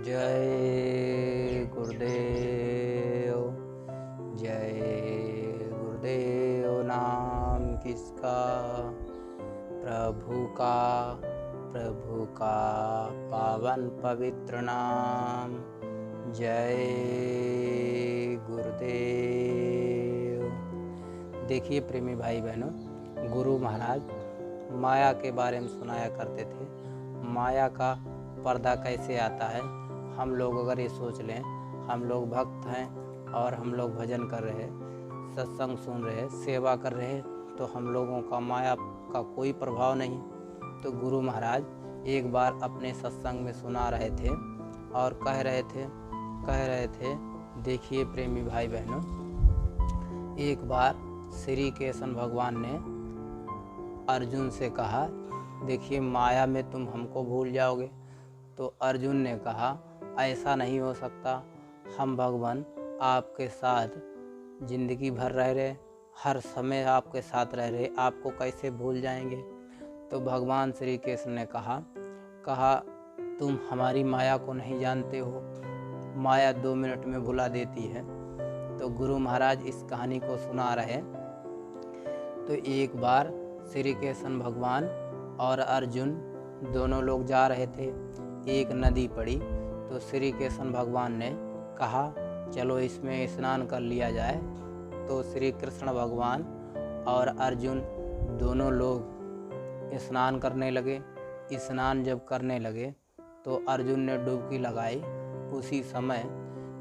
जय गुरुदेव। जय गुरुदेव नाम किसका, प्रभु का पावन पवित्र नाम। जय गुरुदेव। देखिए प्रेमी भाई बहनों, गुरु महाराज माया के बारे में सुनाया करते थे। माया का पर्दा कैसे आता है। हम लोग अगर ये सोच लें, हम लोग भक्त हैं और हम लोग भजन कर रहे हैं, सत्संग सुन रहे हैं, सेवा कर रहे हैं, तो हम लोगों का माया का कोई प्रभाव नहीं। तो गुरु महाराज एक बार अपने सत्संग में सुना रहे थे और कह रहे थे देखिए प्रेमी भाई बहनों, एक बार श्री कृष्ण भगवान ने अर्जुन से कहा, देखिए माया में तुम हमको भूल जाओगे। तो अर्जुन ने कहा, ऐसा नहीं हो सकता, हम भगवान आपके साथ जिंदगी भर रह रहे, हर समय आपके साथ रह रहे, आपको कैसे भूल जाएंगे। तो भगवान श्री कृष्ण ने कहा तुम हमारी माया को नहीं जानते हो, माया 2 मिनट में भुला देती है। तो गुरु महाराज इस कहानी को सुना रहे। तो एक बार श्री कृष्ण भगवान और अर्जुन दोनों लोग जा रहे थे, एक नदी पड़ी। तो श्री कृष्ण भगवान ने कहा चलो इसमें स्नान कर लिया जाए। तो श्री कृष्ण भगवान और अर्जुन दोनों लोग स्नान करने लगे। स्नान जब करने लगे तो अर्जुन ने डुबकी लगाई। उसी समय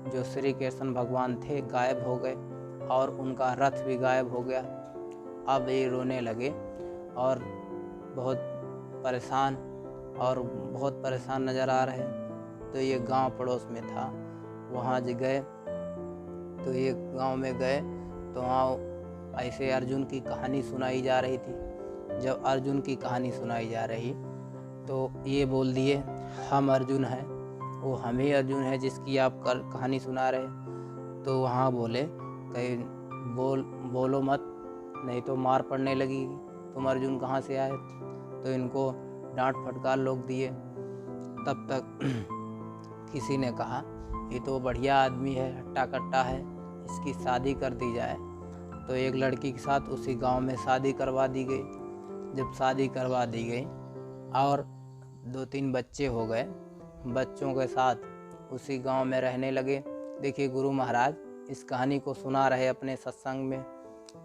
जो श्री कृष्ण भगवान थे गायब हो गए और उनका रथ भी गायब हो गया। अब ये रोने लगे और बहुत परेशान नज़र आ रहे। तो ये गांव पड़ोस में था, वहाँ गए। तो ये गांव में गए तो वहाँ ऐसे अर्जुन की कहानी सुनाई जा रही थी। जब अर्जुन की कहानी सुनाई जा रही तो ये बोल दिए हम अर्जुन हैं, वो हम ही अर्जुन है जिसकी आप कहानी सुना रहे। तो वहाँ बोले कहीं बोलो मत, नहीं तो मार पड़ने लगी, तुम अर्जुन कहाँ से आए। तो इनको डांट फटकार लोग दिए। तब तक किसी ने कहा ये तो बढ़िया आदमी है, हट्टा कट्टा है, इसकी शादी कर दी जाए। तो एक लड़की के साथ उसी गांव में शादी करवा दी गई। जब शादी करवा दी गई और 2-3 बच्चे हो गए, बच्चों के साथ उसी गांव में रहने लगे। देखिए गुरु महाराज इस कहानी को सुना रहे अपने सत्संग में,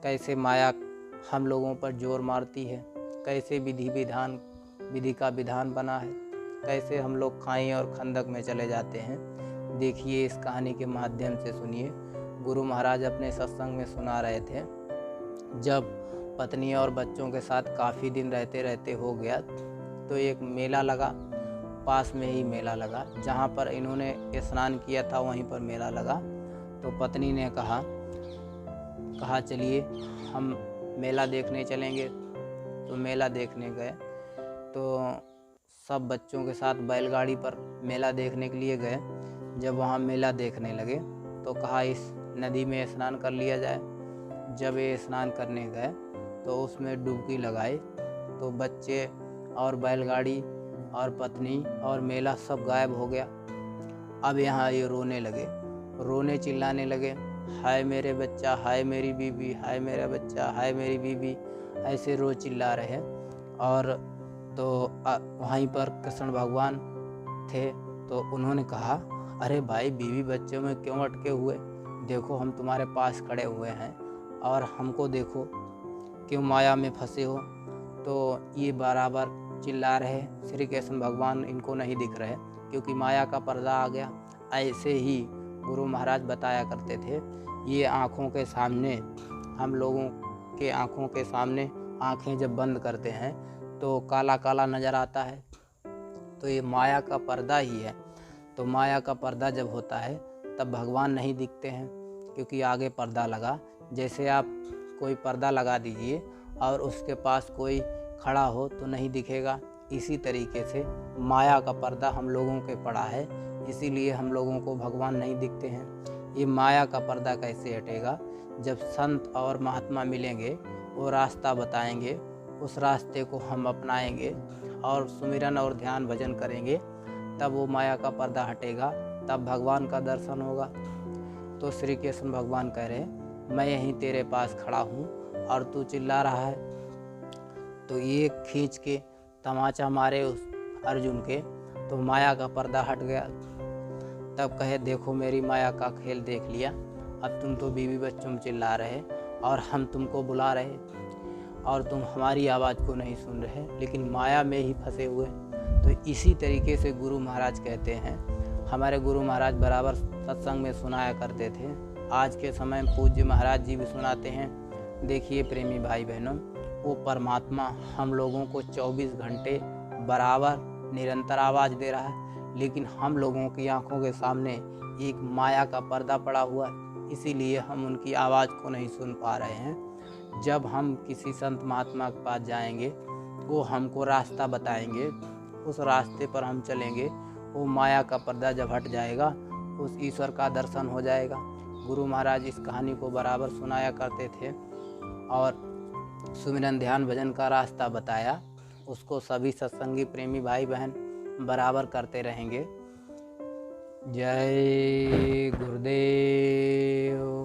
कैसे माया हम लोगों पर जोर मारती है, कैसे विधि का विधान बना है, कैसे हम लोग खाई और खंदक में चले जाते हैं। देखिए इस कहानी के माध्यम से सुनिए। गुरु महाराज अपने सत्संग में सुना रहे थे, जब पत्नी और बच्चों के साथ काफ़ी दिन रहते रहते हो गया तो एक मेला लगा, पास में ही मेला लगा, जहाँ पर इन्होंने स्नान किया था वहीं पर मेला लगा। तो पत्नी ने कहा चलिए हम मेला देखने चलेंगे। तो मेला देखने गए। तो सब बच्चों के साथ बैलगाड़ी पर मेला देखने के लिए गए। जब वहाँ मेला देखने लगे तो कहा इस नदी में स्नान कर लिया जाए। जब ये स्नान करने गए तो उसमें डुबकी लगाई। तो बच्चे और बैलगाड़ी और पत्नी और मेला सब गायब हो गया। अब यहाँ ये रोने चिल्लाने लगे, हाय मेरे बच्चा, हाय मेरी बीबी, हाय मेरा बच्चा, हाय मेरी बीबी, ऐसे रो चिल्ला रहे। और तो वहीं पर कृष्ण भगवान थे। तो उन्होंने कहा अरे भाई बीवी बच्चों में क्यों अटके हुए, देखो हम तुम्हारे पास खड़े हुए हैं और हमको देखो क्यों माया में फंसे हो। तो ये बराबर चिल्ला रहे। श्री कृष्ण भगवान इनको नहीं दिख रहे क्योंकि माया का पर्दा आ गया। ऐसे ही गुरु महाराज बताया करते थे, ये आँखों के सामने, हम लोगों के आँखों के सामने आँखें जब बंद करते हैं तो काला काला नज़र आता है, तो ये माया का पर्दा ही है। तो माया का पर्दा जब होता है तब भगवान नहीं दिखते हैं क्योंकि आगे पर्दा लगा। जैसे आप कोई पर्दा लगा दीजिए और उसके पास कोई खड़ा हो तो नहीं दिखेगा, इसी तरीके से माया का पर्दा हम लोगों के पड़ा है, इसीलिए हम लोगों को भगवान नहीं दिखते हैं। ये माया का पर्दा कैसे हटेगा, जब संत और महात्मा मिलेंगे, वो रास्ता बताएंगे, उस रास्ते को हम अपनाएंगे और सुमिरन और ध्यान भजन करेंगे, तब वो माया का पर्दा हटेगा, तब भगवान का दर्शन होगा। तो श्री कृष्ण भगवान कह रहे, मैं यहीं तेरे पास खड़ा हूँ और तू चिल्ला रहा है। तो ये खींच के तमाचा मारे उस अर्जुन के, तो माया का पर्दा हट गया। तब कहे, देखो मेरी माया का खेल देख लिया, अब तुम तो बीवी बच्चों में चिल्ला रहे और हम तुमको बुला रहे और तुम हमारी आवाज़ को नहीं सुन रहे, लेकिन माया में ही फंसे हुए। तो इसी तरीके से गुरु महाराज कहते हैं, हमारे गुरु महाराज बराबर सत्संग में सुनाया करते थे। आज के समय में पूज्य महाराज जी भी सुनाते हैं। देखिए प्रेमी भाई बहनों, वो परमात्मा हम लोगों को 24 घंटे बराबर निरंतर आवाज़ दे रहा है, लेकिन हम लोगों की आंखों के सामने एक माया का पर्दा पड़ा हुआ है, इसीलिए हम उनकी आवाज़ को नहीं सुन पा रहे हैं। जब हम किसी संत महात्मा के पास जाएंगे, वो हमको रास्ता बताएंगे, उस रास्ते पर हम चलेंगे, वो माया का पर्दा जब हट जाएगा, उस ईश्वर का दर्शन हो जाएगा। गुरु महाराज इस कहानी को बराबर सुनाया करते थे और सुमिरन ध्यान भजन का रास्ता बताया, उसको सभी सत्संगी प्रेमी भाई बहन बराबर करते रहेंगे। जय गुरुदेव।